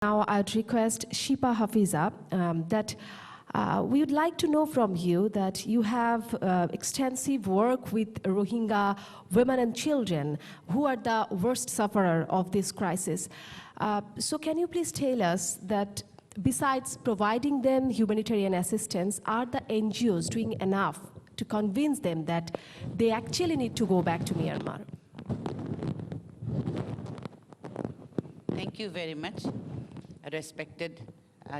Now I'd request Shipa Hafiza that we would like to know from you that you have extensive work with Rohingya women and children who are the worst sufferer of this crisis. So can you please tell us that besides providing them humanitarian assistance, are the NGOs doing enough to convince them that they actually need to go back to Myanmar? Thank you very much, respected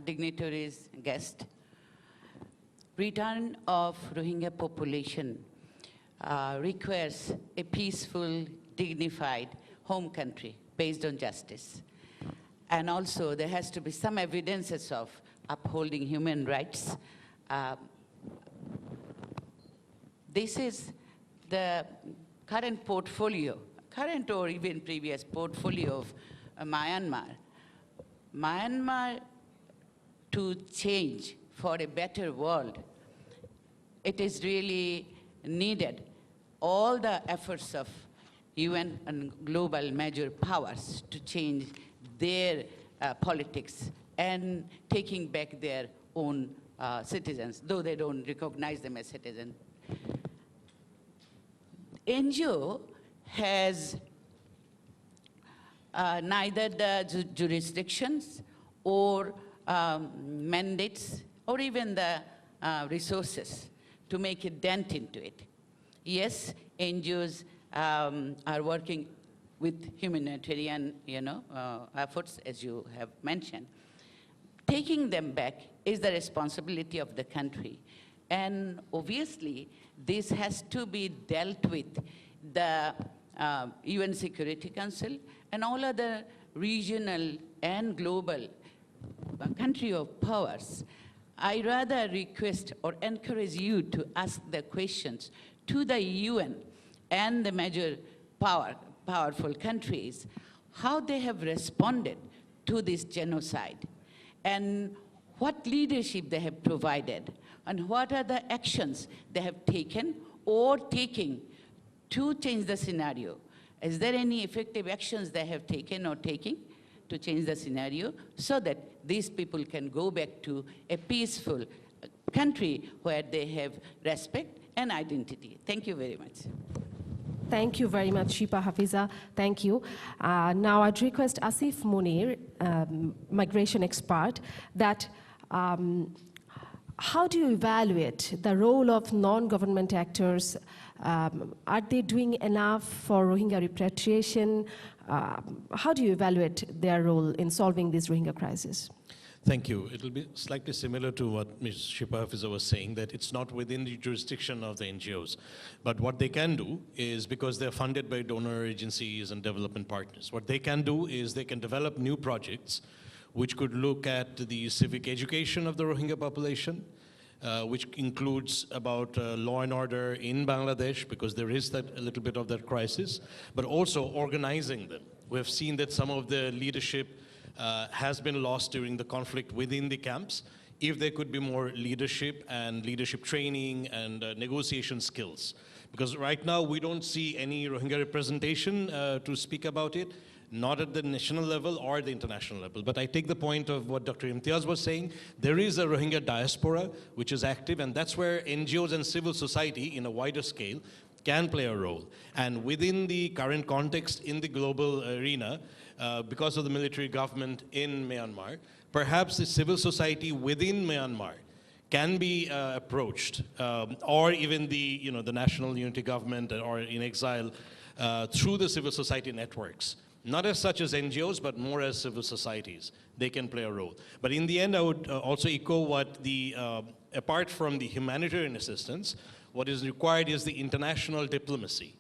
dignitaries, guest. Return of Rohingya population requires a peaceful, dignified home country based on justice. And also there has to be some evidences of upholding human rights. This is the current portfolio, current or even previous portfolio of Myanmar. Myanmar to change for a better world, it is really needed all the efforts of UN and global major powers to change their politics and taking back their own citizens, though they don't recognize them as citizens. NGO has neither the jurisdictions or mandates or even the resources to make a dent into it. Yes, NGOs are working with humanitarian, efforts, as you have mentioned. Taking them back is the responsibility of the country. And obviously, this has to be dealt with the UN Security Council and all other regional and global country of powers. I rather request or encourage you to ask the questions to the UN and the major powerful countries, how they have responded to this genocide and what leadership they have provided and what are the actions they have taken or taking to change the scenario. Is there any effective actions they have taken or taking to change the scenario so that these people can go back to a peaceful country where they have respect and identity? Thank you very much. Thank you very much, Shipa Hafiza. Thank you. Now I'd request Asif Munir, migration expert, that how do you evaluate the role of non-government actors? Are they doing enough for Rohingya repatriation? How do you evaluate their role in solving this Rohingya crisis? Thank you. It'll be slightly similar to what Ms. Shipa Hafiza was saying, that it's not within the jurisdiction of the NGOs. But what they can do is, because they're funded by donor agencies and development partners, what they can do is they can develop new projects which could look at the civic education of the Rohingya population, which includes about law and order in Bangladesh, because there is a little bit of that crisis, but also organizing them. We have seen that some of the leadership has been lost during the conflict within the camps. If there could be more leadership and leadership training and negotiation skills. Because right now we don't see any Rohingya representation to speak about it, not at the national level or the international level. But I take the point of what Dr. Imtiaz was saying. There is a Rohingya diaspora which is active, and that's where NGOs and civil society in a wider scale can play a role. And within the current context in the global arena, because of the military government in Myanmar, perhaps the civil society within Myanmar can be approached, or even the national unity government or in exile through the civil society networks. Not as such as NGOs, but more as civil societies. They can play a role. But in the end, I would also echo what apart from the humanitarian assistance, what is required is the international diplomacy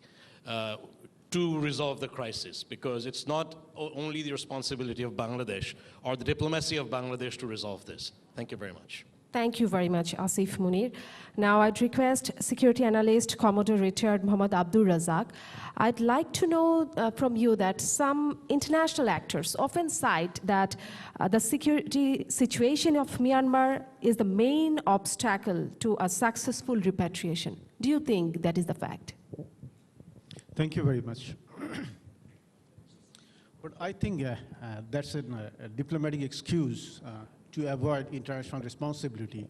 to resolve the crisis, because it's not only the responsibility of Bangladesh or the diplomacy of Bangladesh to resolve this. Thank you very much. Thank you very much, Asif Munir. Now I'd request security analyst, Commodore Richard Mohammad Abdul Razak. I'd like to know from you that some international actors often cite that the security situation of Myanmar is the main obstacle to a successful repatriation. Do you think that is the fact? Thank you very much. But I think that's a diplomatic excuse to avoid international responsibility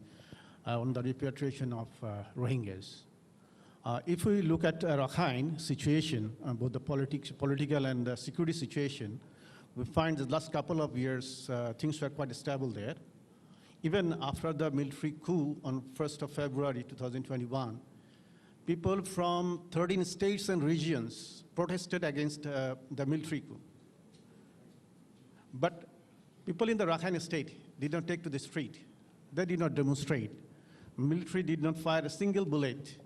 on the repatriation of Rohingyas. If we look at Rakhine situation, both the political and the security situation, we find the last couple of years things were quite stable there. Even after the military coup on 1st of February 2021, people from 13 states and regions protested against the military coup. But people in the Rakhine state did not take to the street. They did not demonstrate. Military did not fire a single bullet.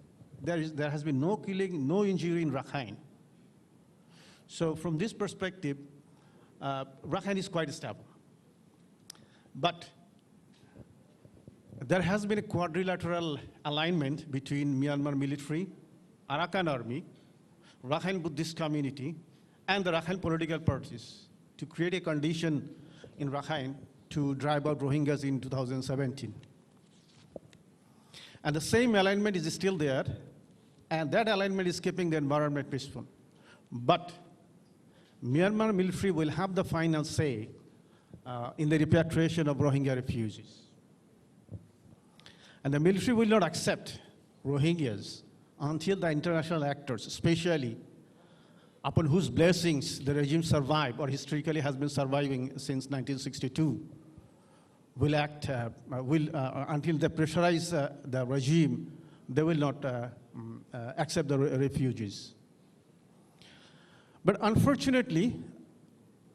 There has been no killing, no injury in Rakhine. So from this perspective, Rakhine is quite stable. But there has been a quadrilateral alignment between Myanmar military, Arakan army, Rakhine Buddhist community, and the Rakhine political parties to create a condition in Rakhine to drive out Rohingyas in 2017. And the same alignment is still there, and that alignment is keeping the environment peaceful. But Myanmar military will have the final say in the repatriation of Rohingya refugees. And the military will not accept Rohingyas until the international actors, especially upon whose blessings the regime survived or historically has been surviving since 1962, will act, until they pressurize the regime, they will not accept the refugees. But unfortunately,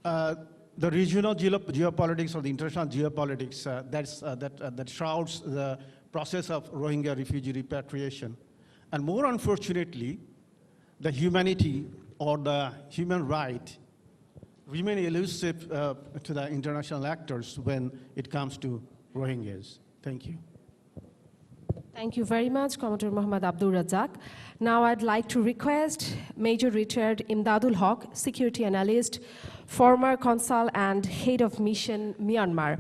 the regional geopolitics or the international geopolitics that shrouds the process of Rohingya refugee repatriation. And more unfortunately, the humanity or the human right remain elusive to the international actors when it comes to Rohingyas. Thank you. Thank you very much, Commodore Muhammad Abdul Razzaq. Now I'd like to request Major Retired Imdadul Haq, Security Analyst, former Consul and Head of Mission, Myanmar.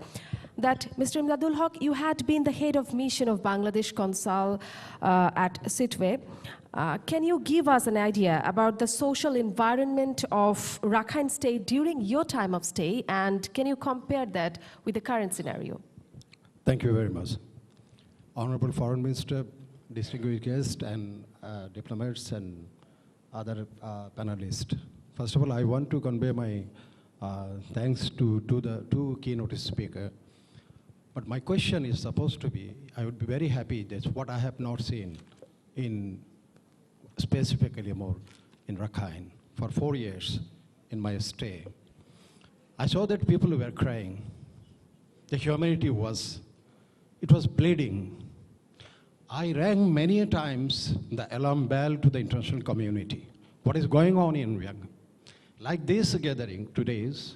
That, Mr. Imdadul Haq, you had been the Head of Mission of Bangladesh Consul at Sittwe. Can you give us an idea about the social environment of Rakhine State during your time of stay, and can you compare that with the current scenario? Thank you very much. Honorable Foreign Minister, distinguished guests, and diplomats and other panelists. First of all, I want to convey my thanks to the two keynote speakers. But my question is supposed to be, I would be very happy, that's what I have not seen in specifically more in Rakhine for 4 years in my stay. I saw that people were crying. The humanity was bleeding. I rang many times the alarm bell to the international community. What is going on in Myanmar? Like this gathering today's,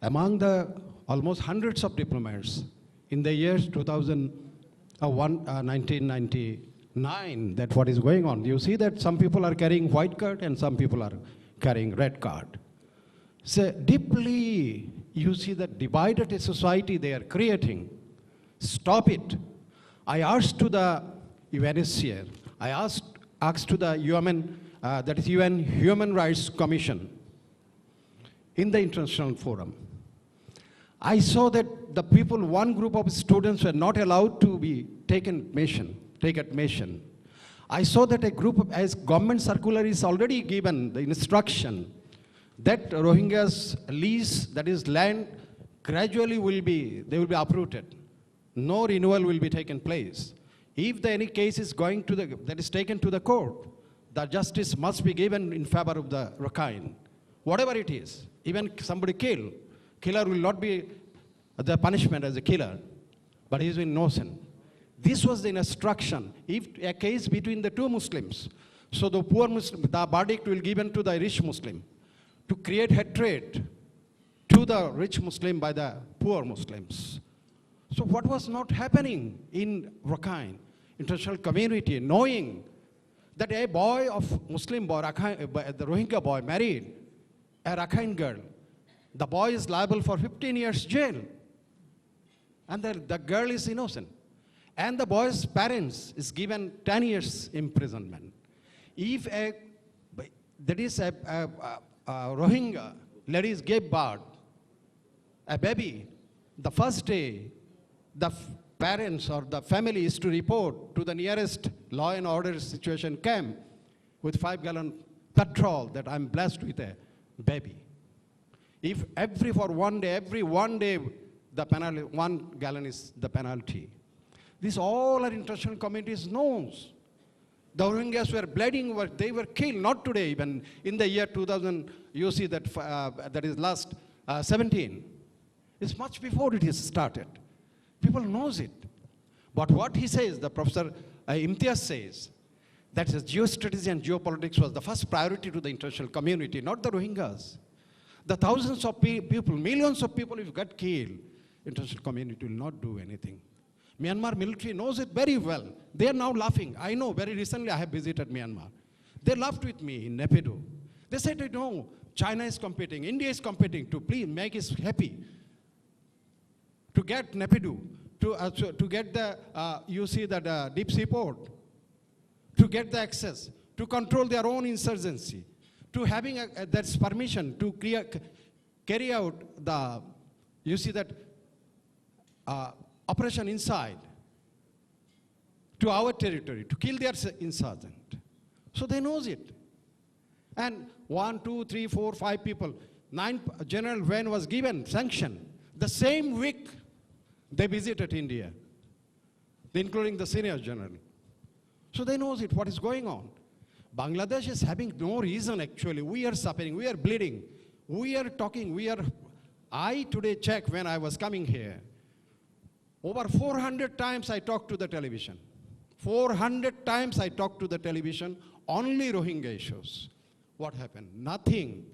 among the almost hundreds of diplomats in the years 1999, that what is going on. You see that some people are carrying white card and some people are carrying red card. So deeply, you see that divided society they are creating. Stop it. I asked to the UNHCR, I asked to the UN, that is UN Human Rights Commission in the international forum. I saw that the people, one group of students were not allowed to be take admission. I saw that a group, as government circular is already given the instruction that Rohingyas lease, that is land, gradually they will be uprooted. No renewal will be taken place. If any case is that is taken to the court, the justice must be given in favor of the Rakhine. Whatever it is, even somebody killer will not be the punishment as a killer, but he is innocent. This was the instruction. If a case between the two Muslims, so the poor Muslim, the verdict will be given to the rich Muslim to create hatred to the rich Muslim by the poor Muslims. So what was not happening in Rakhine? International community knowing that a boy of Muslim boy, the Rohingya boy married a Rakhine girl, the boy is liable for 15 years jail. And the girl is innocent. And the boy's parents is given 10 years imprisonment. If that is Rohingya ladies gave birth, a baby, the first day, the parents or the family is to report to the nearest law and order situation camp with 5-gallon petrol that I'm blessed with a baby. If every one day, the penalty, 1 gallon is the penalty. This all our international communities knows. The Rohingyas were bleeding, they were killed, not today even, in the year 2000, you see that, that is last 17. It's much before it is started. People knows it. But what he says, the Professor Imtiaz says, that geostrategy and geopolitics was the first priority to the international community, not the Rohingyas. The thousands of people, millions of people if got killed, international community will not do anything. Myanmar military knows it very well. They are now laughing. I know, very recently I have visited Myanmar. They laughed with me in Naypyidaw. They said, no, China is competing, India is competing to please make us happy. To get Naypyidaw, to get the, you see that deep sea port, to get the access, to control their own insurgency, to having that's permission to carry out the, you see that operation inside, to our territory, to kill their insurgent. So they knows it. And 1, 2, 3, 4, 5 people, 9 General Wen was given sanction. The same week, they visited India, including the senior general. So they knows it, what is going on. Bangladesh is having no reason actually. We are suffering, we are bleeding. We are talking, I today checked when I was coming here. Over 400 times I talked to the television. 400 times I talked to the television, only Rohingya issues. What happened? Nothing.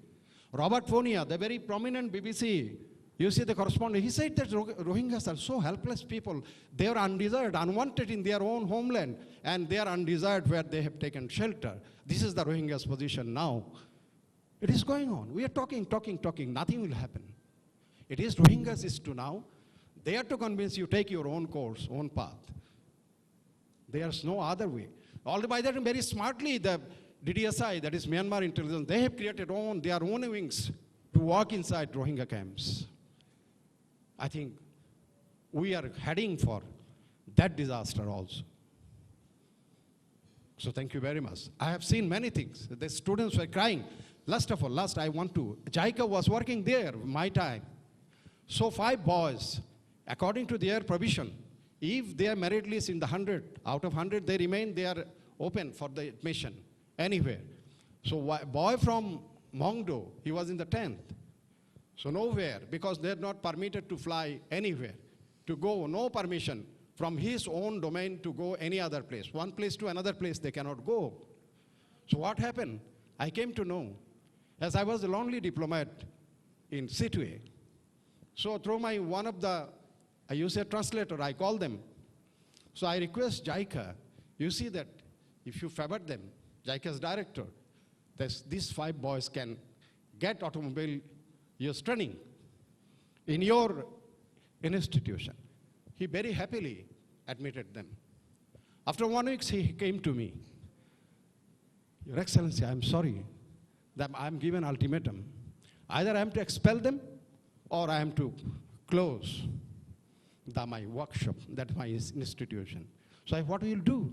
Robert Fonia, the very prominent BBC, you see the correspondent, he said that Rohingyas are so helpless people. They are undesired, unwanted in their own homeland, and they are undesired where they have taken shelter. This is the Rohingyas' position now. It is going on. We are talking. Nothing will happen. It is Rohingyas is to now. They are to convince you, take your own course, own path. There's no other way. Although by that, very smartly, the DDSI, that is Myanmar intelligence, they have created their own wings to walk inside Rohingya camps. I think we are heading for that disaster also. So thank you very much. I have seen many things. The students were crying. Last, JICA was working there, my time. So 5 boys, according to their provision, if their merit list in the 100, out of 100, they are open for the admission anywhere. So a boy from Mongdo, he was in the 10th. So nowhere, because they're not permitted to fly anywhere, to go, no permission from his own domain to go any other place. One place to another place, they cannot go. So what happened? I came to know, as I was a lonely diplomat in Sittwe. So through one of the, I use a translator, I call them. So I request JICA, you see that if you favor them, JICA's director, these 5 boys can get automobile use training in your institution. He very happily admitted them. After 1 week, he came to me. Your Excellency, I'm sorry that I'm given ultimatum. Either I am to expel them or I am to close my workshop, that's my institution. So what will you do?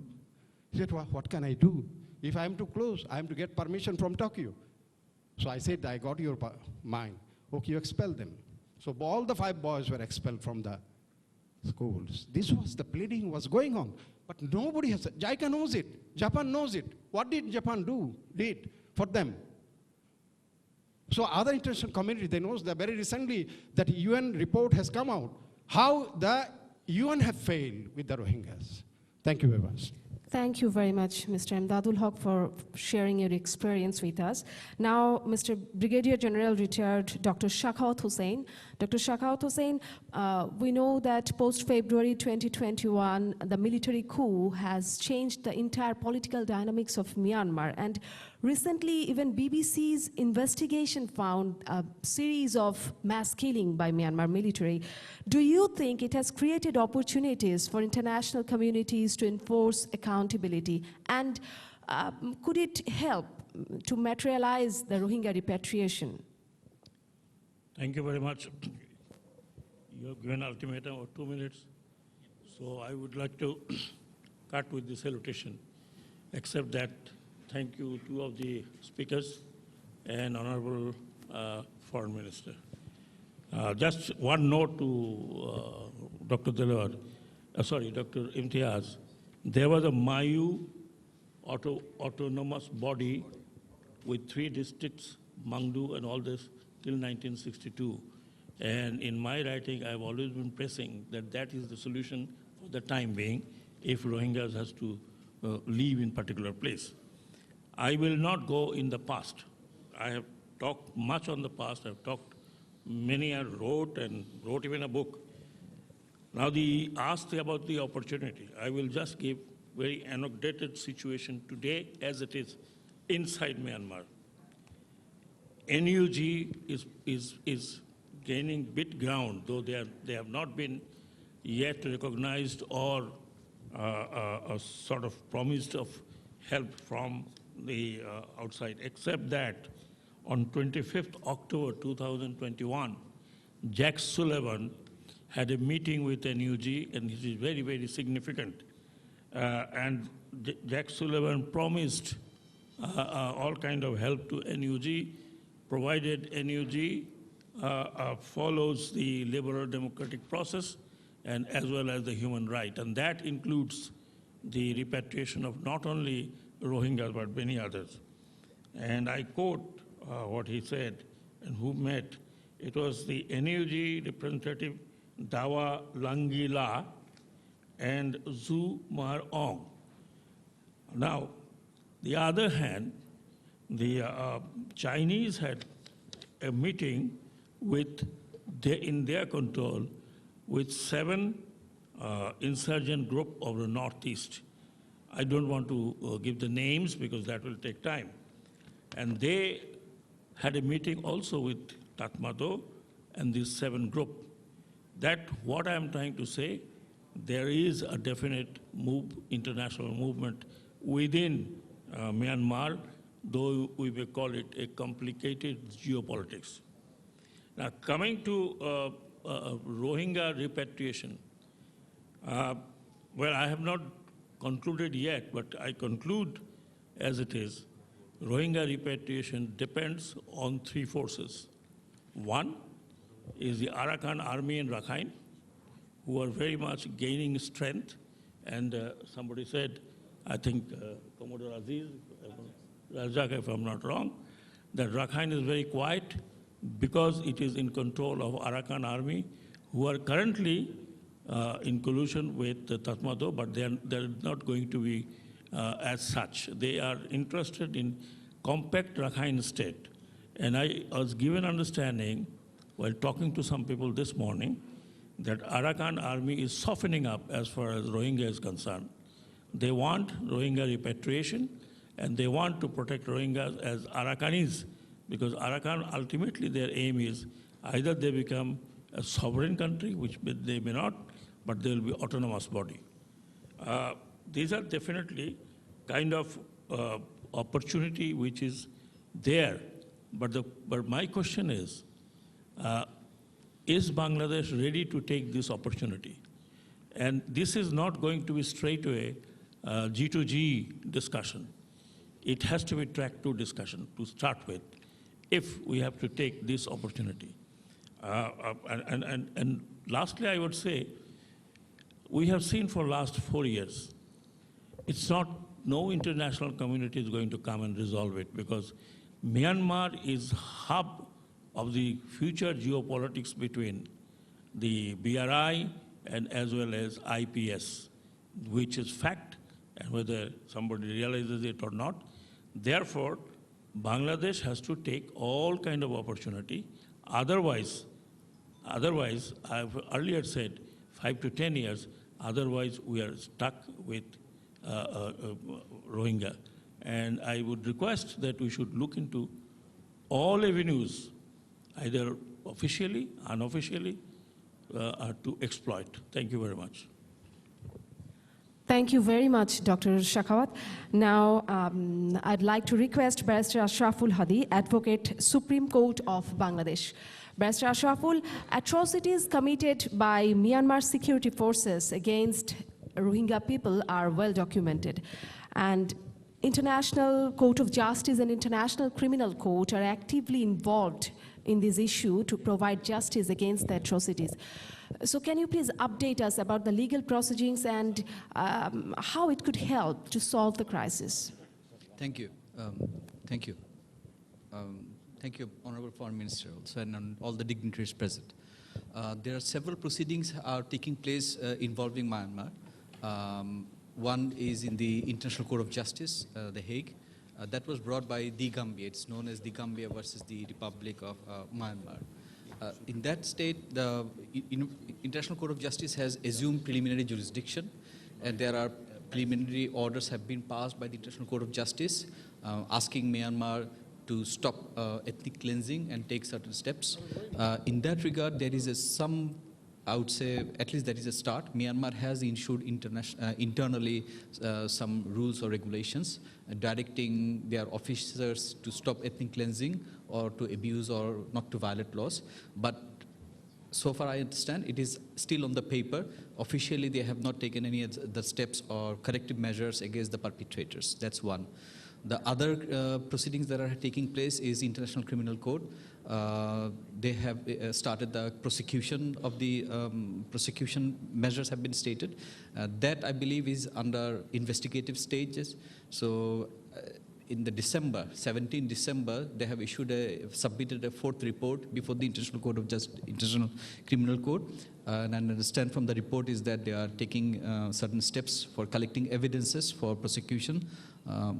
He said, what can I do? If I am to close, I am to get permission from Tokyo. So I said, I got your mind. Okay, you expel them. So all the 5 boys were expelled from the schools. This was the pleading was going on. But nobody has, JICA knows it. Japan knows it. What did Japan did for them? So other international community, they know that very recently that UN report has come out, how the UN have failed with the Rohingyas. Thank you very much. Thank you very much, Mr. Imdadul Haq, for sharing your experience with us. Now, Mr. Brigadier General retired Dr. Shakawat Hussain. Dr. Shakawat Hussain, we know that post-February 2021, the military coup has changed the entire political dynamics of Myanmar. And recently, even BBC's investigation found a series of mass killing by Myanmar military. Do you think it has created opportunities for international communities to enforce accountability? And could it help to materialize the Rohingya repatriation? Thank you very much. You have given ultimatum of 2 minutes, so I would like to cut with the salutation, except that thank you two of the speakers and Honorable Foreign Minister. Just one note to Dr. Dr. Imtiaz. There was a Mayu autonomous body with 3 districts, Mangdu and all this, till 1962. And in my writing, I've always been pressing that that is the solution for the time being if Rohingyas has to live in particular place. I will not go in the past. I have talked much on the past. I've talked, many I wrote even a book. Now the asked about the opportunity. I will just give very anecdotal situation today as it is inside Myanmar. NUG is gaining bit ground, though they have not been yet recognized or a sort of promised of help from the outside, except that on 25th October 2021, Jack Sullivan had a meeting with NUG, and this is very, very significant. And Jack Sullivan promised all kind of help to NUG, provided NUG follows the liberal democratic process and as well as the human right. And that includes the repatriation of not only Rohingyas, but many others. And I quote what he said and who met. It was the NUG representative Dawa Langila and Zhu Mar Ong. Now, the other hand, the Chinese had a meeting with in their control with 7 insurgent group of the Northeast. I don't want to give the names because that will take time. And they had a meeting also with Tatmadaw and this 7 group. That what I am trying to say, there is a definite international movement within Myanmar, though we may call it a complicated geopolitics. Now, coming to Rohingya repatriation, well, I have not concluded yet, but I conclude as it is. Rohingya repatriation depends on 3 forces. One is the Arakan army in Rakhine, who are very much gaining strength. And somebody said, I think Commodore Aziz, Razak, if I'm not wrong, that Rakhine is very quiet because it is in control of Arakan army, who are currently in collusion with the Tatmadaw, but they're not going to be as such. They are interested in compact Rakhine state. And I was given understanding while talking to some people this morning that Arakan army is softening up as far as Rohingya is concerned. They want Rohingya repatriation, and they want to protect Rohingyas as Arakanese, because Arakan, ultimately their aim is either they become a sovereign country, which they may not, but they will be autonomous body. These are definitely kind of opportunity which is there. But my question is Bangladesh ready to take this opportunity? And this is not going to be straightaway G2G discussion. It has to be track 2 discussion to start with, if we have to take this opportunity. And lastly, I would say, we have seen for last 4 years, it's not, no international community is going to come and resolve it, because Myanmar is hub of the future geopolitics between the BRI and as well as IPS, which is fact, and whether somebody realizes it or not. Therefore, Bangladesh has to take all kind of opportunity. Otherwise, I've earlier said 5 to 10 years, otherwise we are stuck with Rohingya. And I would request that we should look into all avenues, either officially, unofficially, to exploit. Thank you very much. Thank you very much, Dr. Shakhawat. Now, I'd like to request Barrister Ashraful Hadi, Advocate, Supreme Court of Bangladesh. Barrister Ashraful, atrocities committed by Myanmar security forces against Rohingya people are well documented. And International Court of Justice and International Criminal Court are actively involved in this issue to provide justice against the atrocities. So can you please update us about the legal proceedings and how it could help to solve the crisis? Thank you. Thank you. Thank you, Honorable Foreign Minister, also, and all the dignitaries present. There are several proceedings are taking place involving Myanmar. One is in the International Court of Justice, The Hague. That was brought by the Gambia. It's known as the Gambia versus the Republic of Myanmar. In that state, the International Court of Justice has assumed preliminary jurisdiction, and there are preliminary orders have been passed by the International Court of Justice asking Myanmar to stop ethnic cleansing and take certain steps. In that regard, there is some, I would say, at least that is a start. Myanmar has issued internally some rules or regulations directing their officers to stop ethnic cleansing or to abuse or not to violate laws. But so far I understand it is still on the paper. Officially, they have not taken any of the steps or corrective measures against the perpetrators. That's one. The other proceedings that are taking place is International Criminal Court. They have started the prosecution of the prosecution measures have been stated. That I believe is under investigative stages. So in the 17 December, they have submitted a fourth report before the International Criminal Court. And I understand from the report is that they are taking certain steps for collecting evidences for prosecution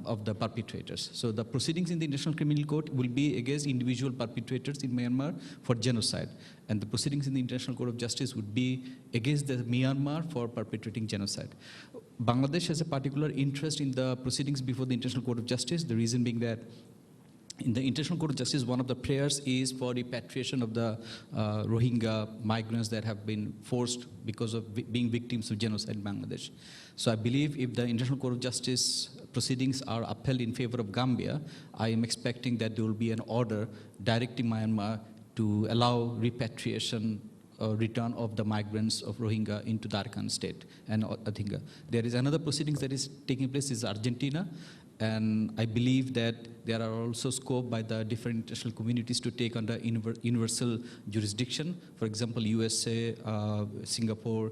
of the perpetrators. So the proceedings in the International Criminal Court will be against individual perpetrators in Myanmar for genocide. And the proceedings in the International Court of Justice would be against the Myanmar for perpetrating genocide. Bangladesh has a particular interest in the proceedings before the International Court of Justice, the reason being that in the International Court of Justice, one of the prayers is for repatriation of the Rohingya migrants that have been forced because of being victims of genocide in Bangladesh. So I believe if the International Court of Justice proceedings are upheld in favor of Gambia, I am expecting that there will be an order directing Myanmar to allow repatriation or return of the migrants of Rohingya into the Arakan state and Adhinga. There is another proceedings that is taking place is Argentina. And I believe that there are also scope by the different international communities to take under universal jurisdiction. For example, USA, Singapore,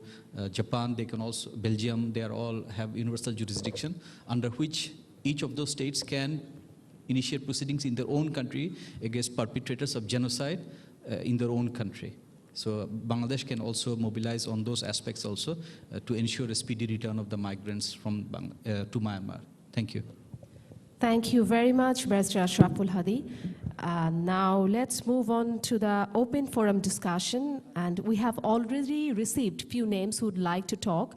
Japan, they can also, Belgium, they are all have universal jurisdiction under which each of those states can initiate proceedings in their own country against perpetrators of genocide in their own country. So Bangladesh can also mobilize on those aspects also to ensure a speedy return of the migrants from to Myanmar. Thank you. Thank you very much, Barrister Ashraful Hadi. Now let's move on to the open forum discussion. And we have already received few names who would like to talk.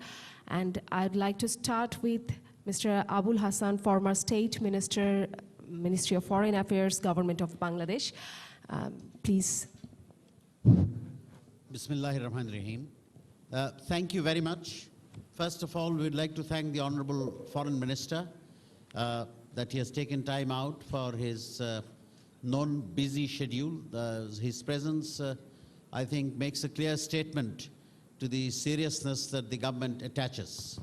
And I'd like to start with Mr. Abul Hassan, former State Minister, Ministry of Foreign Affairs, Government of Bangladesh. Please. Bismillahirrahmanirrahim. Thank you very much. First of all, we'd like to thank the Honorable Foreign Minister that he has taken time out for his non-busy schedule. His presence, I think, makes a clear statement to the seriousness that the government attaches.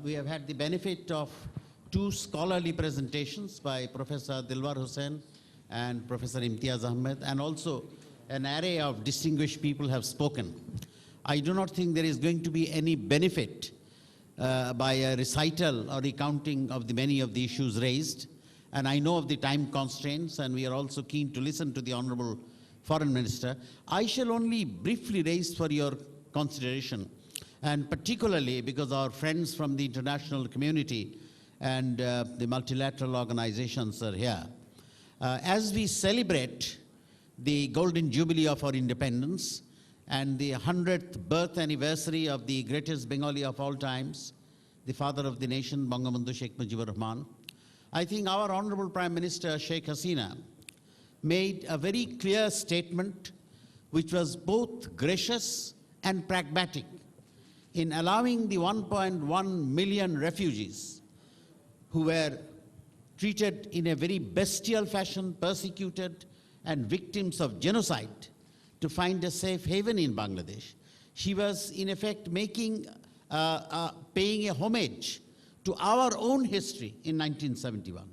We have had the benefit of two scholarly presentations by Professor Dilwar Hussain and Professor Imtiaz Ahmed, and also an array of distinguished people have spoken. I do not think there is going to be any benefit by a recital or recounting of the many of the issues raised. And I know of the time constraints, and we are also keen to listen to the Honorable Foreign Minister. I shall only briefly raise for your consideration, and particularly because our friends from the international community and the multilateral organizations are here. As we celebrate the Golden Jubilee of our independence, and the 100th birth anniversary of the greatest Bengali of all times, the father of the nation, Bangabandhu Sheikh Mujibur Rahman, I think our Honorable Prime Minister Sheikh Hasina made a very clear statement which was both gracious and pragmatic in allowing the 1.1 million refugees who were treated in a very bestial fashion, persecuted, and victims of genocide to find a safe haven in Bangladesh. She was, in effect, paying a homage to our own history in 1971.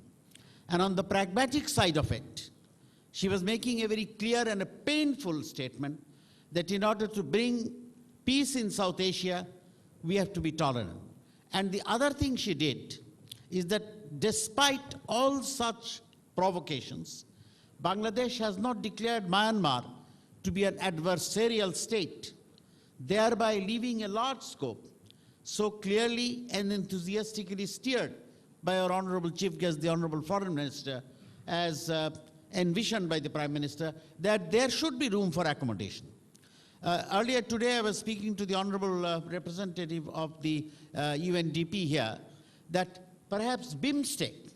And on the pragmatic side of it, she was making a very clear and a painful statement that in order to bring peace in South Asia, we have to be tolerant. And the other thing she did is that despite all such provocations, Bangladesh has not declared Myanmar to be an adversarial state, thereby leaving a large scope so clearly and enthusiastically steered by our Honorable Chief Guest, the Honorable Foreign Minister, as envisioned by the Prime Minister, that there should be room for accommodation. Earlier today, I was speaking to the Honorable Representative of the UNDP here, that perhaps BIMSTEC,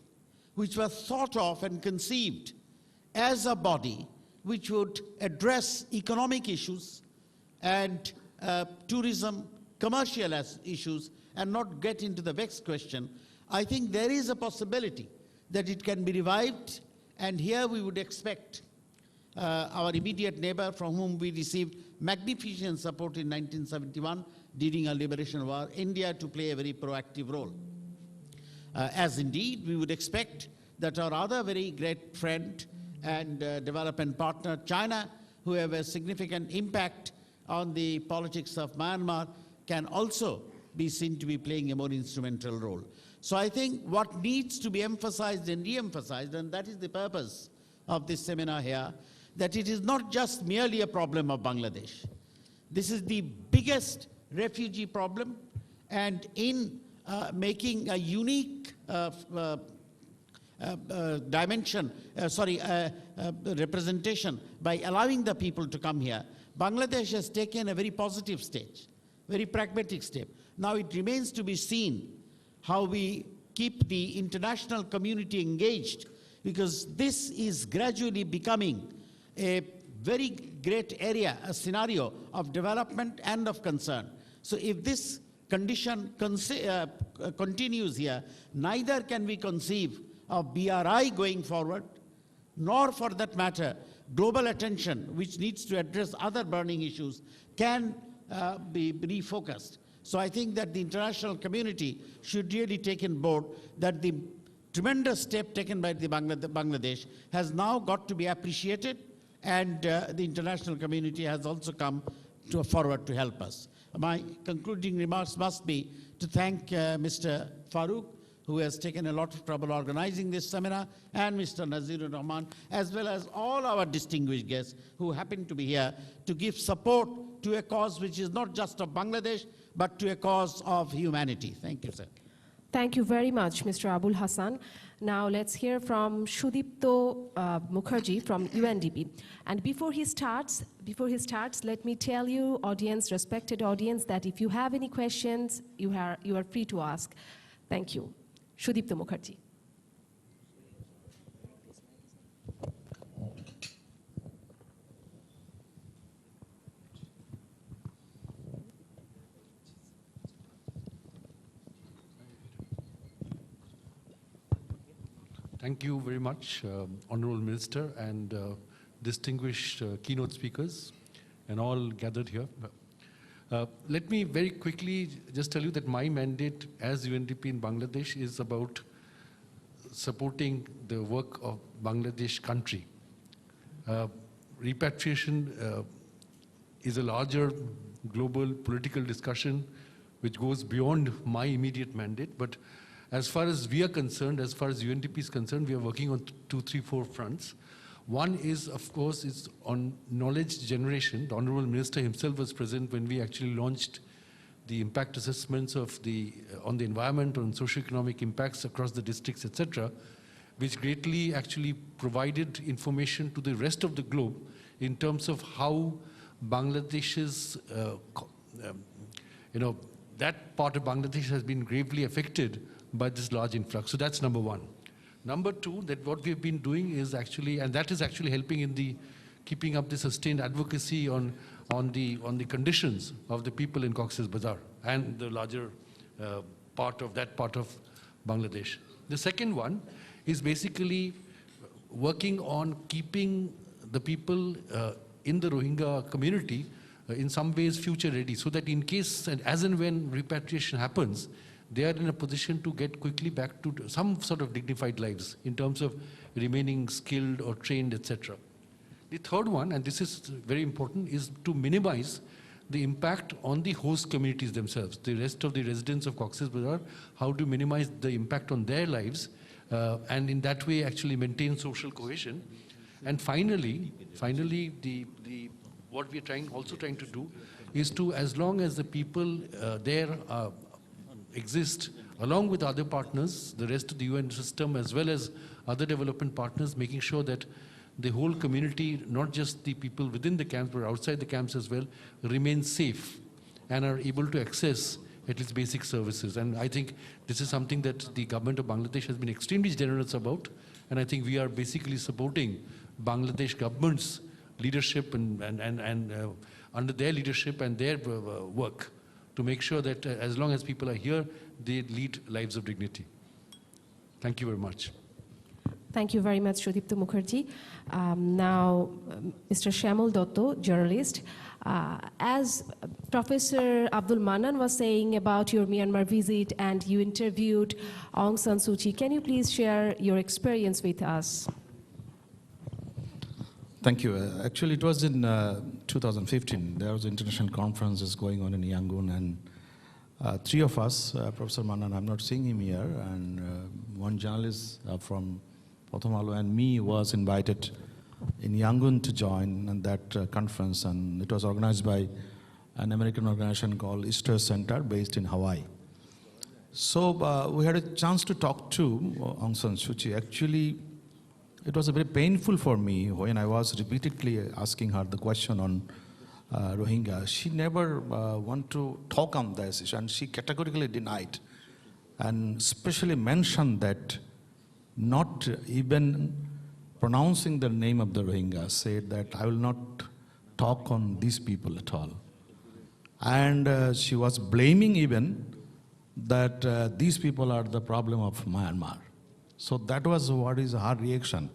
which was thought of and conceived as a body which would address economic issues and tourism, commercial issues, and not get into the vexed question, I think there is a possibility that it can be revived, and here we would expect our immediate neighbor, from whom we received magnificent support in 1971 during our liberation war, India, to play a very proactive role. As indeed we would expect that our other very great friend and development partner, China, who have a significant impact on the politics of Myanmar, can also be seen to be playing a more instrumental role. So I think what needs to be emphasized and re-emphasized, and that is the purpose of this seminar here, that it is not just merely a problem of Bangladesh. This is the biggest refugee problem, and in making a unique representation by allowing the people to come here, Bangladesh has taken a very positive stage, very pragmatic step. Now it remains to be seen how we keep the international community engaged, because this is gradually becoming a very great area, a scenario of development and of concern. So if this condition continues here, neither can we conceive of BRI going forward, nor for that matter, global attention, which needs to address other burning issues, can be refocused. So I think that the international community should really take on board that the tremendous step taken by the Bangladesh has now got to be appreciated, and the international community has also come forward to help us. My concluding remarks must be to thank Mr. Farooq, who has taken a lot of trouble organizing this seminar, and Mr. Nazirur Rahman, as well as all our distinguished guests who happen to be here to give support to a cause which is not just of Bangladesh, but to a cause of humanity. Thank you, sir. Thank you very much, Mr. Abul Hassan. Now let's hear from Sudipto Mukherjee from UNDP. And before he starts, let me tell you, audience, respected audience, that if you have any questions, you are free to ask. Thank you. Sudipto Mukherjee. Thank you very much, Honorable Minister and distinguished keynote speakers and all gathered here. Let me very quickly just tell you that my mandate as UNDP in Bangladesh is about supporting the work of Bangladesh country. Repatriation is a larger global political discussion which goes beyond my immediate mandate, but as far as we are concerned, as far as UNDP is concerned, we are working on 2, 3, 4 fronts. One is, of course, is on knowledge generation. The Honorable Minister himself was present when we actually launched the impact assessments of on the environment, on socioeconomic impacts across the districts, etc., which greatly actually provided information to the rest of the globe in terms of how Bangladesh's, that part of Bangladesh has been gravely affected by this large influx. So that's number one. Number two, that what we've been doing is actually, and that is actually helping in the keeping up the sustained advocacy on the conditions of the people in Cox's Bazar. and the larger part of Bangladesh. The second one is basically working on keeping the people in the Rohingya community in some ways future ready, so that in case and as and when repatriation happens, they are in a position to get quickly back to some sort of dignified lives in terms of remaining skilled or trained, etc. The third one, and this is very important, is to minimize the impact on the host communities themselves, the rest of the residents of Cox's Bazar, how to minimize the impact on their lives, and in that way actually maintain social cohesion. And finally, what we are also trying to do is to, as long as the people there exist, along with other partners, the rest of the UN system, as well as other development partners, making sure that the whole community, not just the people within the camps, but outside the camps as well, remain safe and are able to access at least basic services. And I think this is something that the government of Bangladesh has been extremely generous about. And I think we are basically supporting Bangladesh government's leadership and under their leadership and their work to make sure that as long as people are here, they lead lives of dignity. Thank you very much. Thank you very much, Sudipto Mukherjee. Now, Mr. Shyamul Dotto, journalist. As Professor Abdul Manan was saying about your Myanmar visit and you interviewed Aung San Suu Kyi, can you please share your experience with us? Thank you. Actually, it was in 2015. There was international conferences going on in Yangon, and three of us, Professor Manan, I'm not seeing him here, and one journalist from Prothom and me was invited in Yangon to join that conference, and it was organized by an American organization called Easter Center based in Hawaii. So we had a chance to talk to Aung San Suu Kyi. Actually, it was very painful for me when I was repeatedly asking her the question on Rohingya. She never wanted to talk on this issue, and she categorically denied, and especially mentioned that not even pronouncing the name of the Rohingya, said that I will not talk on these people at all. And she was blaming even that these people are the problem of Myanmar. So that was what is her reaction.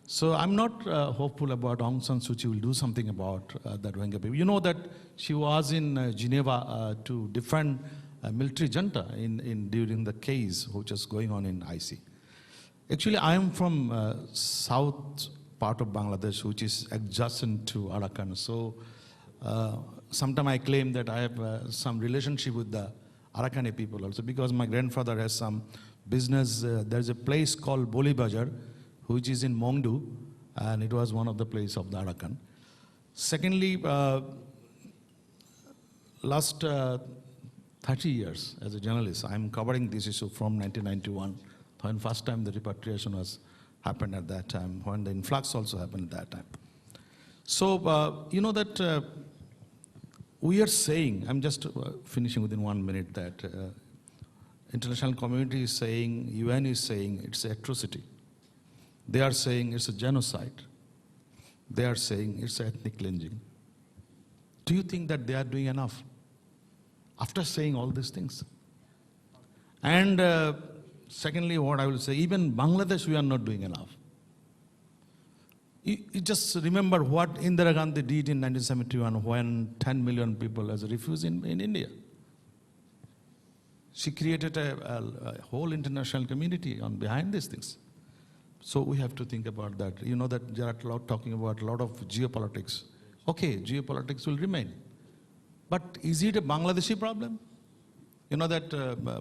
So I'm not hopeful about Aung San Suu Kyi will do something about the Rohingya people. You know that she was in Geneva to defend military junta during the case which was going on in IC. Actually, I am from south part of Bangladesh, which is adjacent to Arakan. So sometimes I claim that I have some relationship with the Arakani people also, because my grandfather has some business. There's a place called Boli Bazar, which is in Mongdu, and it was one of the places of the Arakan. Secondly, last 30 years as a journalist, I'm covering this issue from 1991, when first time the repatriation was happened at that time, when the influx also happened at that time. So, you know that we are saying, I'm just finishing within 1 minute, that international community is saying, UN is saying it's an atrocity. They are saying it's a genocide. They are saying it's ethnic cleansing. Do you think that they are doing enough after saying all these things? And secondly, what I will say, even Bangladesh, we are not doing enough. You just remember what Indira Gandhi did in 1971 when 10 million people as a refugee in India. She created a whole international community on behind these things. So we have to think about that. You know that there are talking about a lot of geopolitics. Okay, geopolitics will remain. But is it a Bangladeshi problem? You know that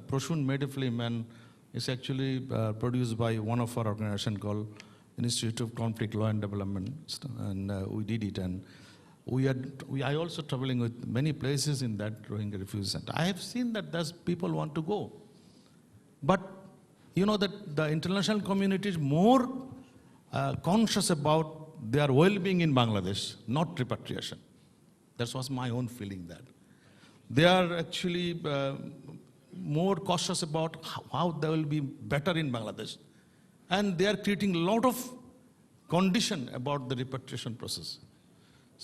Proshun made a film, and it's actually produced by one of our organizations called Institute of Conflict Law and Development, and we did it. And I also traveling with many places in that Rohingya refugee center. I have seen that there's people want to go. But you know that the international community is more conscious about their well-being in Bangladesh, not repatriation. That was my own feeling that. They are actually more cautious about how they will be better in Bangladesh. And they are creating a lot of condition about the repatriation process.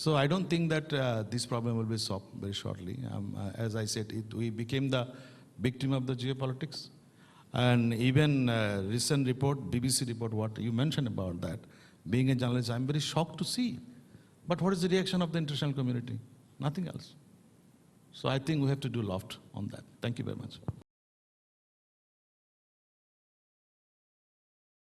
So I don't think that this problem will be solved very shortly. As I said, we became the victim of the geopolitics. And even recent report, BBC report, what you mentioned about that, being a journalist, I'm very shocked to see. But what is the reaction of the international community? Nothing else. So I think we have to do a lot on that. Thank you very much.